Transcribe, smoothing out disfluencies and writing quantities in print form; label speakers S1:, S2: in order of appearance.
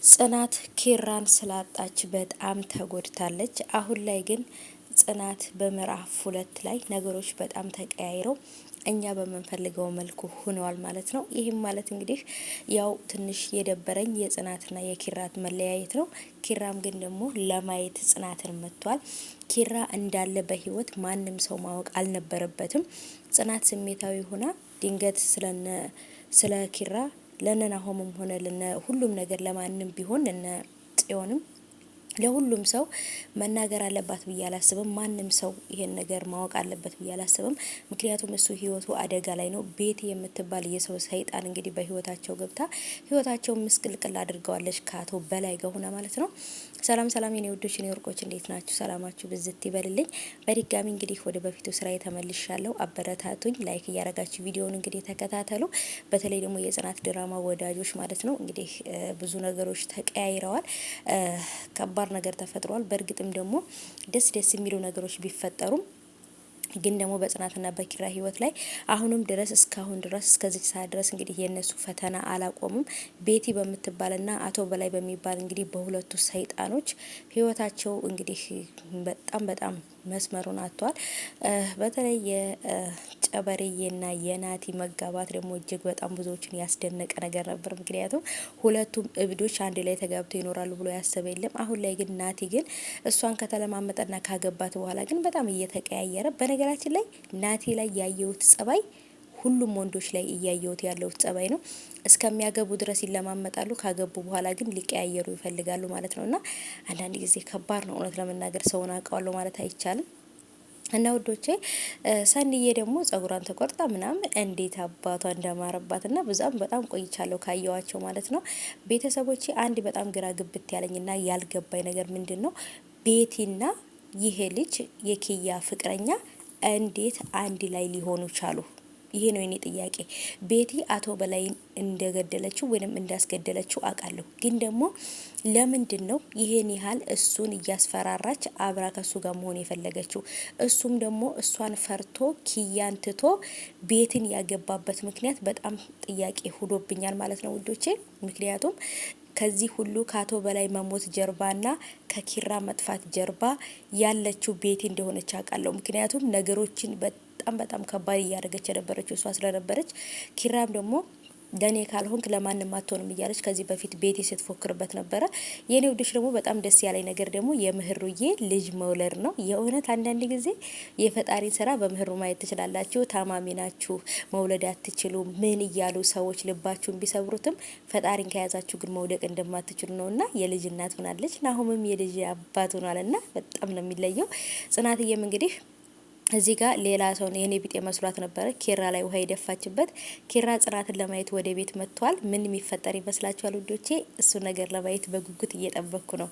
S1: ጽናት ኪራን ስላጣች በጣም ተጎድታለች። አሁን ላይ ግን ጽናት በምዕራፍ 2 ላይ ነገሮች በጣም ተቀያይረው እኛ በምንፈልገው መልኩ ሆነዋል ማለት ነው። ይህም ማለት እንግዲህ ያው ትንሽ የደበረኝ የጽናትና የኪራት መለያየት ነው። ኪራም ግን ደግሞ ለማየት ጽናትን መጥቷል። ኪራ እንዳለ በህይወት ማንም ሰው ማወቅ አልነበረበትም። ጽናት ስሜታዊ ሆና ድንገት ስለ ኪራ ለነ ናሆምም ሆነ ለነ ሁሉም ነገር ለማንም ቢሆን እነ ጽዮንም ለሁሉም ሰው መናገር አለባት ብዬ አላስብም። ማንም ሰው ይሄን ነገር ማወቅ አለበት ብዬ አላስብም። ምክንያቱም እሱ ህይወቱ አደጋ ላይ ነው። ቤቲ የምትባል የሰው ሰይጣን እንግዲህ በህይወታቸው ገብታ ህይወታቸው ምስቅልቅል አድርገዋለች ከአቶ በላይ ጋር ሆና ማለት ነው። ሰላም ሰላም የኔ ውዶች የኔ ወርቆች እንዴት ናችሁ? ሰላማችሁ ብዝት ይበልልኝ። በድጋሚ እንግዲህ ወደ በፊቱ ስራዬ ተመልሻለሁ። አበረታቱኝ፣ ላይክ እያረጋችሁ ቪዲዮውን እንግዲህ ተከታተሉ። በተለይ ደግሞ የጽናት ድራማ ወዳጆች ማለት ነው እንግዲህ ብዙ ነገሮች ተቀያይረዋል። ከባድ ነገር ተፈጥሯል። በእርግጥም ደግሞ ደስ የሚሉ ነገሮች ቢፈጠሩም ግን ደግሞ በጽናትና በኪራ ህይወት ላይ አሁንም ድረስ እስካሁን ድረስ እስከዚህ ሰዓት ድረስ እንግዲህ የነሱ ፈተና አላቆሙም። ቤቲ በምትባልና አቶ በላይ በሚባል እንግዲህ በሁለቱ ሰይጣኖች ህይወታቸው እንግዲህ በጣም መስመሩን አጥቷል። በተለይ የጨበሬዬና የናቲ መጋባት ደግሞ እጅግ በጣም ብዙዎችን ያስደነቀ ነገር ነበር። ምክንያቱም ሁለቱም እብዶች አንድ ላይ ተጋብተው ይኖራሉ ብሎ ያሰበ የለም። አሁን ላይ ግን ናቲ ግን እሷን ከተለማመጠና ካገባት በኋላ ግን በጣም እየተቀያየረ በነገራችን ላይ ናቲ ላይ ያየሁት ጸባይ ሁሉም ወንዶች ላይ እያየሁት ያለሁት ጸባይ ነው። እስከሚያገቡ ድረስ ይለማመጣሉ፣ ካገቡ በኋላ ግን ሊቀያየሩ ይፈልጋሉ ማለት ነው። እና አንዳንድ ጊዜ ከባድ ነው እውነት ለመናገር ሰውን አውቀዋለሁ ማለት አይቻልም። እና ውዶቼ ሰንዬ ደግሞ ጸጉሯን ተቆርጣ ምናምን እንዴት አባቷ እንደማረባት እና በጣም ቆይቻለሁ ካየዋቸው ማለት ነው። ቤተሰቦቼ አንድ በጣም ግራ ግብት ያለኝና ያልገባኝ ነገር ምንድን ነው ቤቲና ይሄ ልጅ የኪያ ፍቅረኛ እንዴት አንድ ላይ ሊሆኑ ቻሉ? ይሄ ነው የኔ ጥያቄ። ቤቲ አቶ በላይ እንደገደለችው ወይንም እንዳስገደለችው አውቃለሁ፣ ግን ደግሞ ለምንድን ነው ይሄን ያህል እሱን እያስፈራራች አብራ ከሱ ጋር መሆን የፈለገችው? እሱም ደግሞ እሷን ፈርቶ ኪያን ትቶ ቤትን ያገባበት ምክንያት በጣም ጥያቄ ሁዶብኛል ማለት ነው ውዶቼ። ምክንያቱም ከዚህ ሁሉ ከአቶ በላይ መሞት ጀርባና ከኪራ መጥፋት ጀርባ ያለችው ቤቲ እንደሆነች አውቃለሁ። ምክንያቱም ነገሮችን በጣም ከባድ እያደረገች የነበረችው እሷ ስለነበረች ኪራም ደግሞ ለኔ ካልሆንክ ለማንም አትሆንም እያለች ከዚህ በፊት ቤቲ ስትፎክርበት ነበረ። የኔ ውዶች ደግሞ በጣም ደስ ያለኝ ነገር ደግሞ የምህሩዬ ልጅ መውለድ ነው። የእውነት አንዳንድ ጊዜ የፈጣሪን ስራ በምህሩ ማየት ትችላላችሁ። ታማሚ ናችሁ መውለድ አትችሉ ምን እያሉ ሰዎች ልባችሁን ቢሰብሩትም ፈጣሪን ከያዛችሁ ግን መውደቅ እንደማትችሉ ነውና የልጅ እናት ሆናለች። ናሆምም የልጅ አባት ሆኗልና በጣም ነው የሚለየው። ጽናትዬም እንግዲህ እዚህ ጋር ሌላ ሰው የኔ ቢጤ መስሏት ነበረ ኪራ ላይ ውሃ የደፋችበት። ኪራ ጽናትን ለማየት ወደ ቤት መጥቷል። ምን የሚፈጠር ይመስላችኋል ውዶቼ? እሱ ነገር ለማየት በጉጉት እየጠበቅኩ ነው።